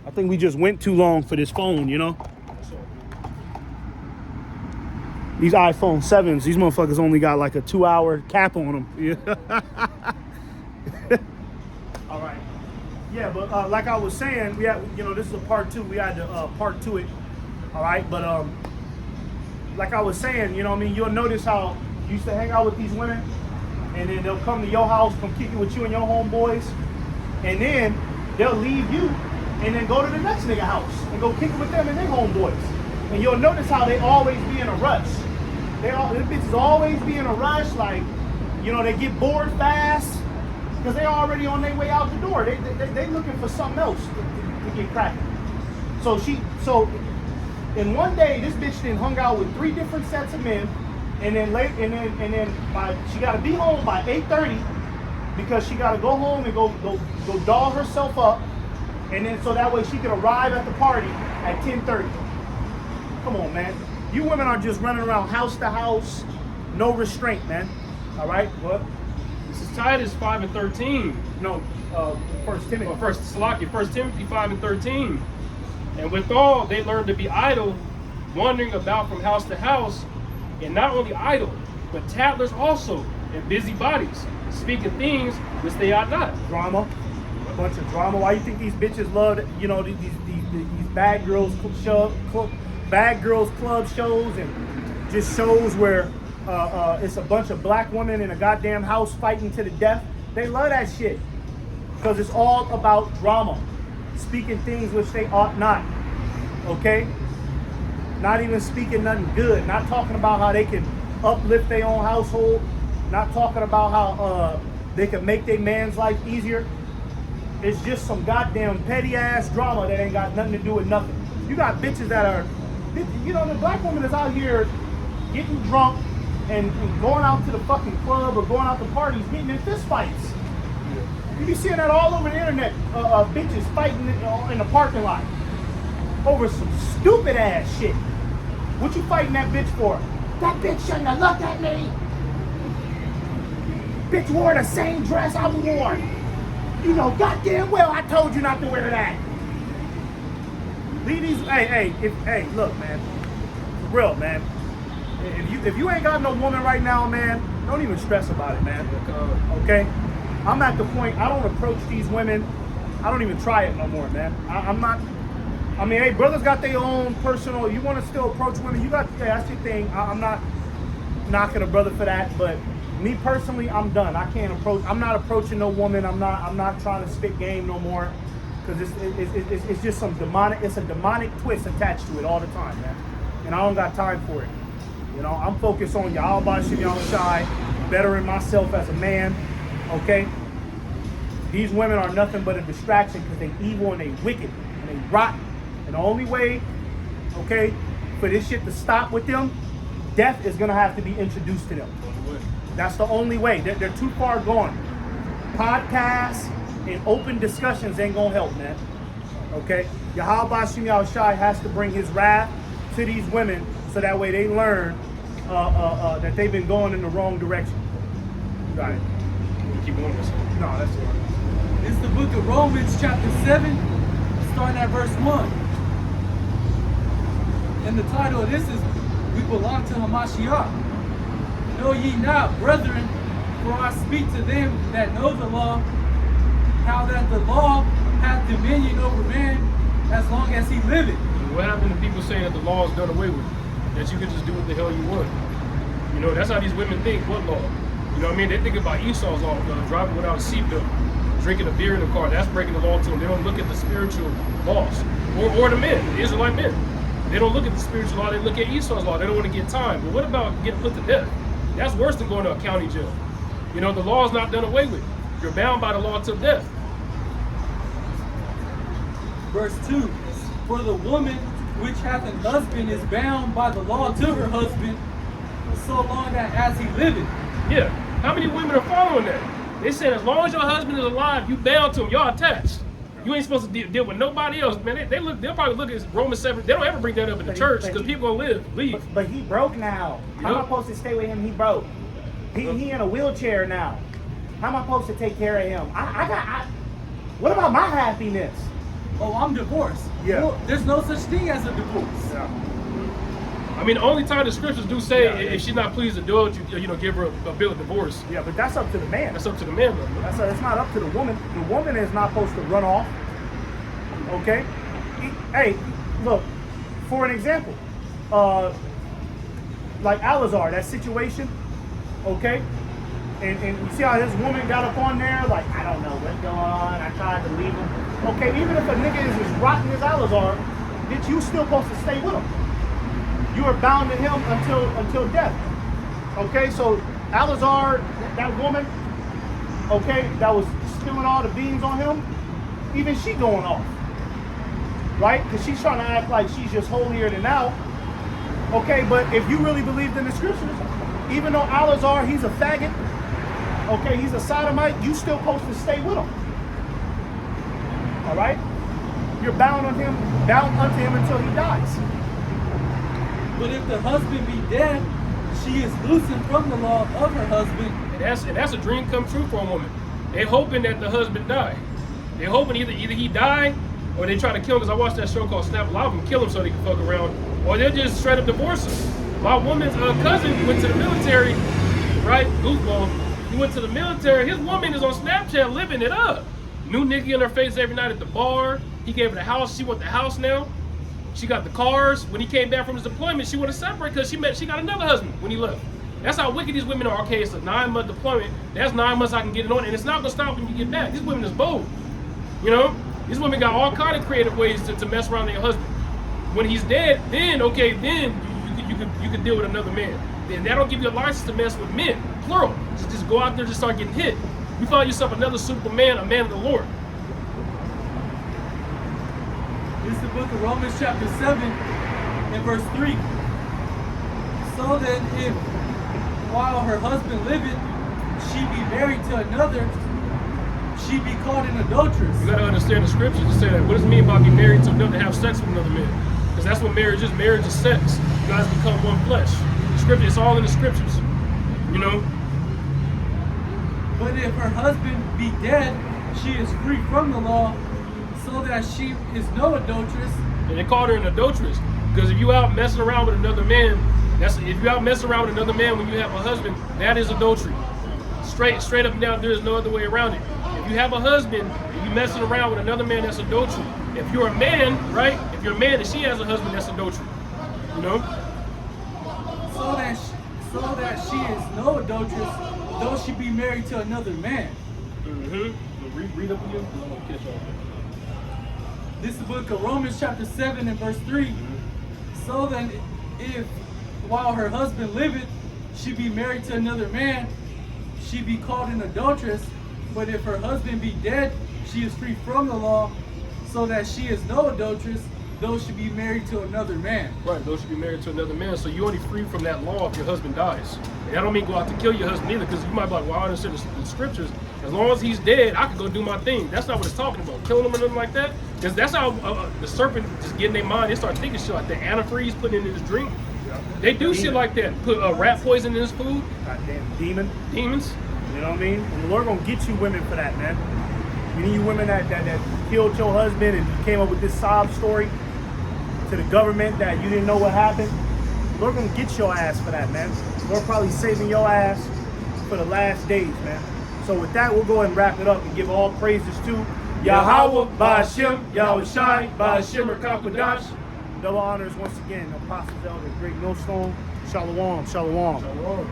I think we just went too long for this phone, you know? These iPhone 7s, these motherfuckers only got like a 2-hour cap on them. Yeah. All right. Yeah, but like I was saying, we had, this is a part 2. We had to part 2 it. All right, but like I was saying, you'll notice how you used to hang out with these women, and then they'll come to your house, come kick it with you and your homeboys, and then they'll leave you, and then go to the next nigga house and go kick it with them and their homeboys. And you'll notice how they always be in a rush. These bitches always be in a rush, like, they get bored fast because they already on their way out the door. They looking for something else to get cracking. So in one day, this bitch then hung out with 3 different sets of men, and then she got to be home by 8:30 because she got to go home and go doll herself up, and then so that way she could arrive at the party at 10:30. Come on, man. You women are just running around house to house, no restraint, man. All right, what? This is Titus 5:13. No, First Timothy. Well, First Timothy 5:13. And withal, they learned to be idle, wandering about from house to house, and not only idle, but tattlers also, and busybodies, speaking things which they ought not. Drama, a bunch of drama. Why you think these bitches love, these bad girls club shows and just shows where it's a bunch of black women in a goddamn house fighting to the death? They love that shit because it's all about drama, speaking things which they ought not. Okay, not even speaking nothing good, not talking about how they can uplift their own household, not talking about how they can make their man's life easier. It's just some goddamn petty ass drama that ain't got nothing to do with nothing. You got bitches that are, the black woman is out here getting drunk and going out to the fucking club or going out to parties, getting in fist fights. You be seeing that all over the internet, bitches fighting in the parking lot over some stupid ass shit. What you fighting that bitch for? That bitch shouldn't have looked at me. Bitch wore the same dress I wore. You know goddamn well I told you not to wear that. Leave these, hey, look, man. For real, man. If you ain't got no woman right now, man, don't even stress about it, man. Okay? I'm at the point, I don't approach these women. I don't even try it no more, man. I'm not, hey, brothers got their own personal, you want to still approach women, you got, that's your thing. I'm not knocking a brother for that, but me personally, I'm done. I'm not approaching no woman. I'm not trying to spit game no more. Because it's just some demonic, it's a demonic twist attached to it all the time, man. And I don't got time for it. I'm focused on Yahweh Shai, bettering myself as a man, okay? These women are nothing but a distraction because they evil and they wicked and they rotten. And the only way, okay, for this shit to stop with them, death is gonna have to be introduced to them. That's the only way. They're too far gone. Podcasts and open discussions ain't gonna help, man. Okay? Yahweh Shai has to bring his wrath to these women so that way they learn that they've been going in the wrong direction. Got it. Keep going. No, that's it. It's the book of Romans chapter 7, starting at verse 1. And the title of this is, We Belong to Hamashiach. Know ye not, brethren, for I speak to them that know the law, how that the law hath dominion over man as long as he liveth. What happened to people saying that the law is done away with? That you can just do what the hell you want? That's how these women think. What law? They think about Esau's law, driving without a seatbelt, drinking a beer in the car. That's breaking the law to them. They don't look at the spiritual laws. Or the men, the Israelite men. They don't look at the spiritual law. They look at Esau's law. They don't want to get time. But what about getting put to death? That's worse than going to a county jail. The law is not done away with. You're bound by the law till death. Verse 2, For the woman which hath an husband is bound by the law to her husband, so long that as he liveth. Yeah. How many women are following that? They said as long as your husband is alive, you bound to him. Y'all attached. You ain't supposed to deal with nobody else, man. They'll probably look at Romans 7. They don't ever bring that up in the church because people gonna leave. But he broke now. How am I supposed to stay with him? He broke. He in a wheelchair now. How am I supposed to take care of him? What about my happiness? oh, I'm divorced. Yeah. Well, there's no such thing as a divorce. Yeah. I mean, the only time the scriptures do say Yeah, if she's not pleased to do it, you know, give her a bill of divorce. Yeah, but that's up to the man. That's up to the man, though. That's not up to the woman. The woman is not supposed to run off. Okay? Hey, look, for an example, like Alazar, that situation, okay? And you see how this woman got up on there, like, I don't know what's going on, I tried to leave him. Okay, even if a nigga is as rotten as Alazar, that you still supposed to stay with him. You are bound to him until death. Okay, so Alazar, that woman, okay, that was spilling all the beans on him, even she going off. Right? Because she's trying to act like she's just holier than thou. Okay, but if you really believed in the scriptures, even though Alazar, he's a faggot, okay, he's a sodomite, you still supposed to stay with him. All right? You're bound unto him until he dies. But if the husband be dead, she is loosened from the law of her husband. And that's a dream come true for a woman. They're hoping that the husband die. They're hoping either he die or they try to kill him. Because I watched that show called Snap. A lot of them kill him so they can fuck around, or they'll just straight up divorce him. My woman's cousin went to the military, right? Goofball. He went to the military. His woman is on Snapchat living it up. New nigga in her face every night at the bar. He gave her the house. She want the house now. She got the cars. When he came back from his deployment, she wanted to separate because she got another husband when he left. That's how wicked these women are. Okay, it's a 9-month deployment. That's 9 months I can get it on, and it's not gonna stop when you get back. These women is bold. You know? These women got all kind of creative ways to mess around with their husband. When he's dead, then okay, then you can deal with another man. Then that don't give you a license to mess with men, plural. Just go out there and just start getting hit. You find yourself another Superman, a man of the Lord. This is the book of Romans chapter 7 and verse 3. So that if while her husband liveth, she be married to another, she be called an adulteress. You gotta understand the scriptures to say that. What does it mean by being married to another, to have sex with another man? Because that's what marriage is. Marriage is sex. You guys become one flesh. The scripture, it's all in the scriptures. You know? But if her husband be dead, she is free from the law, so that she is no adulteress. And they called her an adulteress. Because if you out messing around with another man, if you out messing around with another man when you have a husband, that is adultery. Straight up and down, there is no other way around it. If you have a husband and you messing around with another man, that's adultery. If you're a man, right? If you're a man and she has a husband, that's adultery. You know? So that she is no adulteress, though she be married to another man. Mm-hmm. Read up again. I'm gonna catch on. This is the book of Romans chapter 7 and verse 3. So then if while her husband liveth, she be married to another man, she be called an adulteress. But if her husband be dead, she is free from the law, so that she is no adulteress, though she be married to another man. Right, though she be married to another man. So you're only free from that law if your husband dies. And that don't mean go out to kill your husband either, because you might be like, well, I understand the scriptures. As long as he's dead, I can go do my thing. That's not what it's talking about. Killing him or nothing like that. Because that's how the serpent just get in their mind. They start thinking shit like that. Antifreeze putting in his drink. Yeah. They do shit like that. Put rat poison in his food. Goddamn demon. Demons. You know what I mean? And the Lord gonna get you women for that, man. You need you women that killed your husband and you came up with this sob story to the government that you didn't know what happened. The Lord gonna get your ass for that, man. The Lord probably saving your ass for the last days, man. So with that, we'll go ahead and wrap it up and give all praises to Yahweh, Ba'ashem, Yahweh Shai, Ba'ashem, Rakakwadash. Double honors once again, Apostle Elder, Great Millstone. Shalom, shalom. Shalom.